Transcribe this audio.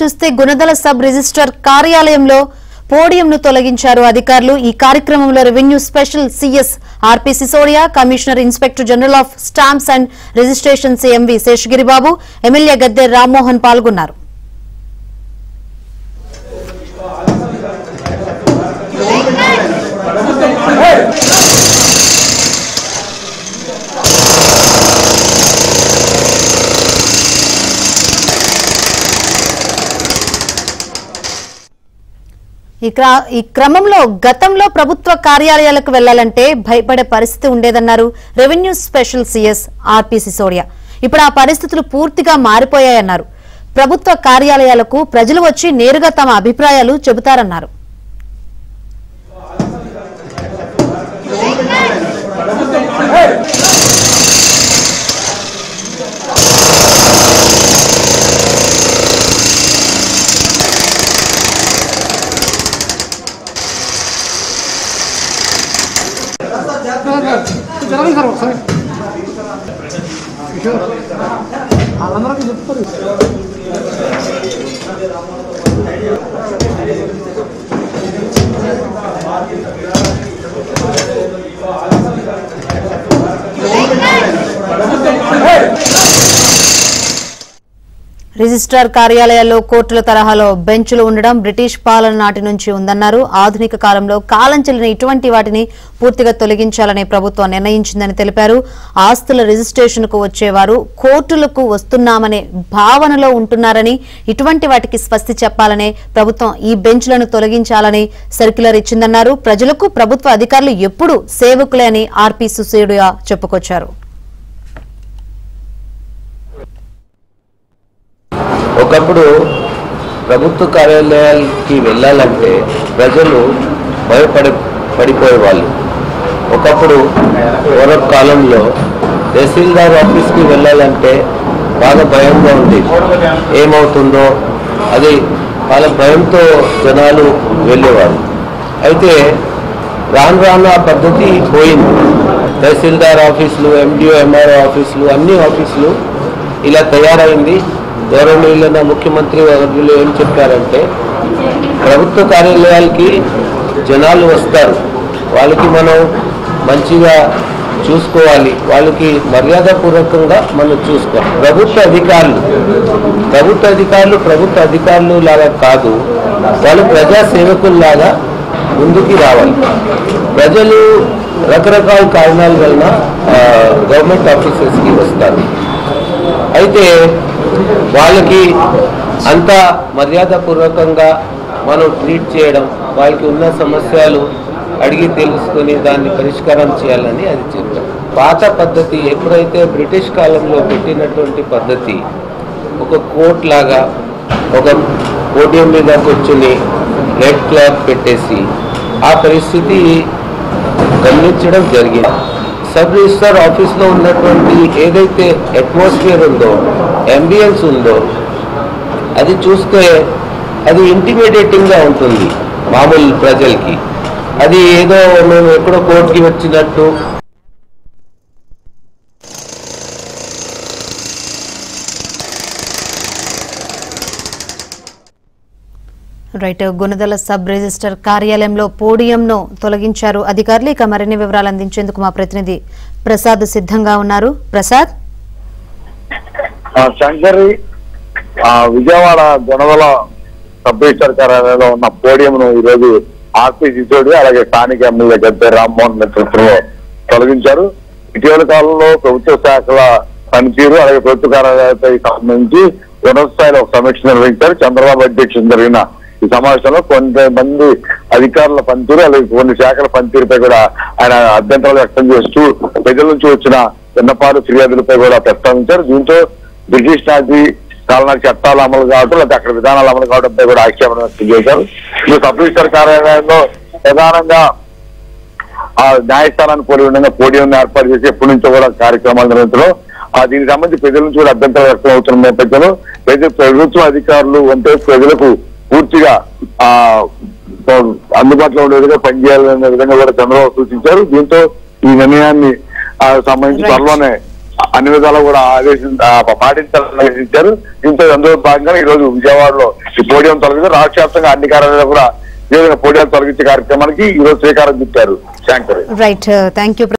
చూస్తే Gunadala sub register కార్యాలయంలో పోడియంను తొలగించారు అధికారులు। ఈ కార్యక్రమంలో revenue special CS RP Sisodia, commissioner inspector general of stamps and registrations MV Seshagiribabu, MLA Gadde Rammohan పాల్గొన్నారు। ఈ క్రమంలో గతంలో ప్రభుత్వ కార్యాలయాలకు వెళ్లాలంటే భయపడే పరిస్థితి ఉండేదన్నారు revenue special CS RP Sisodia. ఇప్పుడు ఆ పరిస్థితులు పూర్తిగా మారిపోయాయన్నారు। ప్రభుత్వ కార్యాలయాలకు ప్రజలు వచ్చి నేరుగా తమ అభిప్రాయాలు చెబుతారన్నారు। రిజిస్ట్రార్ కార్యాలయాల్లో కోర్టుల తరహాలో బెంచ్లు ఉండడం బ్రిటిష్ పాలన నాటి నుంచి ఉందన్నారు। ఆధునిక కాలంలో కాలం చెల్లిన ఇటువంటి వాటిని పూర్తిగా తొలగించాలని ప్రభుత్వం నిర్ణయించిందని తెలిపారు। ఆస్తుల రిజిస్ట్రేషన్కు వచ్చేవారు కోర్టులకు వస్తున్నామనే భావనలో ఉంటున్నారని, ఇటువంటి వాటికి స్వస్తి చెప్పాలనే ప్రభుత్వం ఈ బెంచ్లను తొలగించాలని సర్క్యులర్ ఇచ్చిందన్నారు। ప్రజలకు ప్రభుత్వ అధికారులు ఎప్పుడూ సేవకులే అని ఆర్పి సిసోడియా చెప్పుకొచ్చారు। ఒకప్పుడు ప్రభుత్వ కార్యాలయాలకి వెళ్ళాలంటే ప్రజలు పడిపోయేవాళ్ళు। ఒకప్పుడు పూర్వ కాలంలో తహసీల్దార్ ఆఫీస్కి వెళ్ళాలంటే బాగా భయంగా ఉండేది, ఏమవుతుందో అది వాళ్ళ భయంతో జనాలు వెళ్ళేవారు। అయితే రాను రాను ఆ పద్ధతి పోయింది। తహసీల్దార్ ఆఫీసులు, ఎండిఓ, ఎంఆర్ఓ ఆఫీసులు, అన్ని ఆఫీసులు ఇలా తయారైంది। గౌరవనీయులైన ముఖ్యమంత్రి వర్యులు ఏం చెప్పారంటే ప్రభుత్వ కార్యాలయాలకి జనాలు వస్తారు, వాళ్ళకి మనం మంచిగా చూసుకోవాలి, వాళ్ళకి మర్యాదపూర్వకంగా మనం చూసుకోవాలి। ప్రభుత్వ అధికారులు లాగా కాదు, వాళ్ళు ప్రజా సేవకుల్లాగా ముందుకి రావాలి। ప్రజలు రకరకాల కారణాల వలన గవర్నమెంట్ ఆఫీసెస్కి వస్తారు। అయితే వాళ్ళకి అంత మర్యాదపూర్వకంగా మనం ట్రీట్ చేయడం, వాళ్ళకి ఉన్న సమస్యలు అడిగి తెలుసుకొని దాన్ని పరిష్కారం చేయాలని అది చెప్పాం। పాత పద్ధతి ఎప్పుడైతే బ్రిటిష్ కాలంలో పెట్టినటువంటి పద్ధతి, ఒక కోర్ట్ లాగా ఒక పోడియం మీద కూర్చుని రెడ్ క్లాత్ పెట్టేసి ఆ పరిస్థితి గమనించడం జరిగింది। సబ్ రిజిస్టర్ ఆఫీస్లో ఉన్నటువంటి ఏదైతే అట్మాస్ఫియర్ ఉందో, అంబియన్స్ ఉందో, అది చూస్తే అది ఇంటిమిడేటింగ్గా ఉంటుంది మామూలు ప్రజలకి। అది ఏదో మేము ఎక్కడో కోర్టుకి వచ్చినట్టు। రైట్, గుణదల సబ్ రిజిస్టర్ కార్యాలయంలో పోడియంను తొలగించారు అధికారులు। ఇక మరిన్ని వివరాలు అందించేందుకు మా ప్రతినిధి ప్రసాద్ సిద్ధంగా ఉన్నారు। ప్రసాద్, శంకరి విజయవాడ గుణదల సబ్ రిజిస్టర్ కార్యాలయంలో ఉన్న పోడియంను ఈరోజు ఆర్పి సిసోడియా అలాగే స్థానిక ఎమ్మెల్యే గద్దె రామ్మోహన్ నేతృత్వంలో తొలగించారు। ఇటీవల కాలంలో ప్రభుత్వ శాఖల పనితీరు అలాగే ప్రభుత్వ కార్యాలయాలపై సంబంధించి ఉన్నత స్థాయిలో ఒక సమీక్ష నిర్వహించారు। చంద్రబాబు అధ్యక్షతన జరిగిన ఈ సమావేశంలో కొంతమంది అధికారుల పనితీరు అలాగే కొన్ని శాఖల పనితీరుపై కూడా ఆయన అభ్యంతరాలు వ్యక్తం చేస్తూ ప్రజల నుంచి వచ్చిన విన్నపాలు, ఫిర్యాదులపై కూడా ప్రస్తావించారు। దీంతో బ్రిటిష్ నాటి కాలనాటి చట్టాలు అమలు కావడం లేదా అక్కడ విధానాలు అమలు కావడంపై కూడా ఆక్షేపణ వ్యక్తం చేశారు। ఈ సబ్ రిజిస్టర్ కార్యాలయంలో ప్రధానంగా ఆ న్యాయస్థానాన్ని పోలి ఉండగా పోడియం ఏర్పాటు చేసి ఎప్పటి నుంచో కూడా కార్యక్రమాలు నిర్వహించడం, దీనికి సంబంధించి ప్రజల నుంచి కూడా అభ్యంతరాలు వ్యక్తం అవుతున్న నేపథ్యంలో ప్రభుత్వ అధికారులు అంటే ప్రజలకు పూర్తిగా అందుబాటులో ఉండే విధంగా పనిచేయాలనే విధంగా కూడా చంద్రబాబు సూచించారు। దీంతో ఈ నిర్ణయాన్ని సంబంధించి త్వరలోనే అన్ని విధాలు కూడా పాటించాలని ఆదేశించారు. దీంతో అందులో భాగంగా ఈ రోజు విజయవాడలో ఈ పోడియం తొలగించారు. రాష్ట్ర వ్యాప్తంగా అన్ని కార్యాలయాలు కూడా ఈ విధంగా పోడియాలు తొలగించే కార్యక్రమానికి ఈ రోజు శ్రీకారం చుట్టారు. శంకర్. Right, thank you.